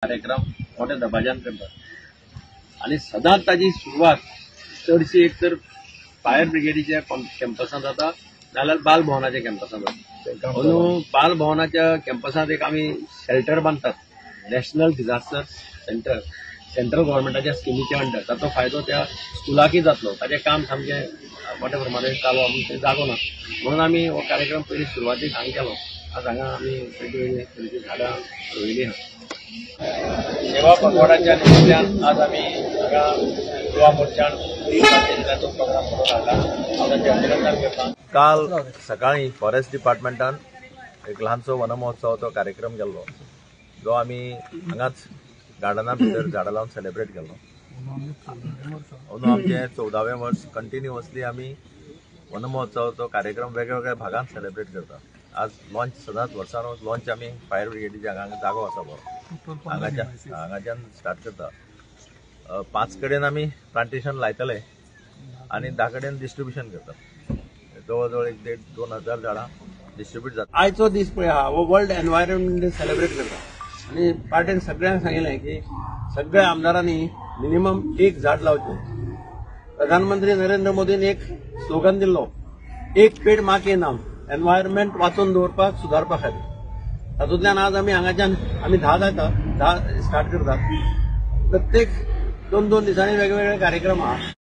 कार्यक्रम मोठ्या दबाज्यान करतात आणि सदांच ताजी सुरवात चडशी एक तर फायर ब्रिगेडीच्या कॅम्पसांत जाता नाल्यार बाल भवनाच्या कॅम्पसांत जाता। म्हणून बाल भवनाच्या कॅम्पसांत एक आमी शेल्टर बांदतात, नॅशनल डिझास्टर सेंटर, सेंट्रल गव्हर्नमेंटाच्या स्किमीच्या अंडर। ताचो फायदो त्या स्कुलाकय जातलो, ताचें काम सामकें मोठ्या प्रमाणात चालू आमकां जागो ना, म्हणून आमी हो कार्यक्रम पयलीं सुरवातेक हांगा केलो। आज हांगा आमी वेगवेगळी तरेची झाडां रोयलीं आहा। सेवा पखवाड्याच्या निमित्यान आज आमी हांगा युवा मोर्चान प्रोग्राम करून हाडला। काल सकाळी फॉरेस्ट डिपार्टमेंटान एक ल्हानसो वन महोत्सवाचो कार्यक्रम केल्लो, जो आमी हांगाच गार्डना भितर झाडां लावन सेलिब्रेट केल्लो। अंदू आमचें 14वें वर्स कंटिन्युअसली आमी वन महोत्सवाचो कार्यक्रम वेगवेगळ्या भागांत सेलिब्रेट करतात। आज लॉन्च सदांच वर्सान लॉन्च आमी फायर ब्रिगेडीच्या हांगा जागो आसा बरो, हांगाच्यान स्टार्ट करता। 5 कडेन आमी प्लांटेशन लायतले आनी 10 कडेन डिस्ट्रिब्युशन करतात। जवळ जवळ 1,500-2,000 झाडां डिस्ट्रिब्यूट जातात। आयचो दीस पळय हा हो वर्ल्ड एनवायरमेंट डे सेलिब्रेट करता आनी पार्टीन सगळ्यांक सांगिल्लें की सगळ्या आमदारांनी मिनिमम 1 झाड लावचें। प्रधानमंत्री नरेंद्र मोदीन एक स्लोगन दिल्लो, एक पेड माँ के नाम, एनवायरमेंट वाचून दवरपाक सुदारपा खातीर। तातूंतल्यान आज आमी हांगाच्यान आमी 10 स्टार्ट करतात। प्रत्येक 2-2 दिसांनी वेगवेगळे कार्यक्रम आहा।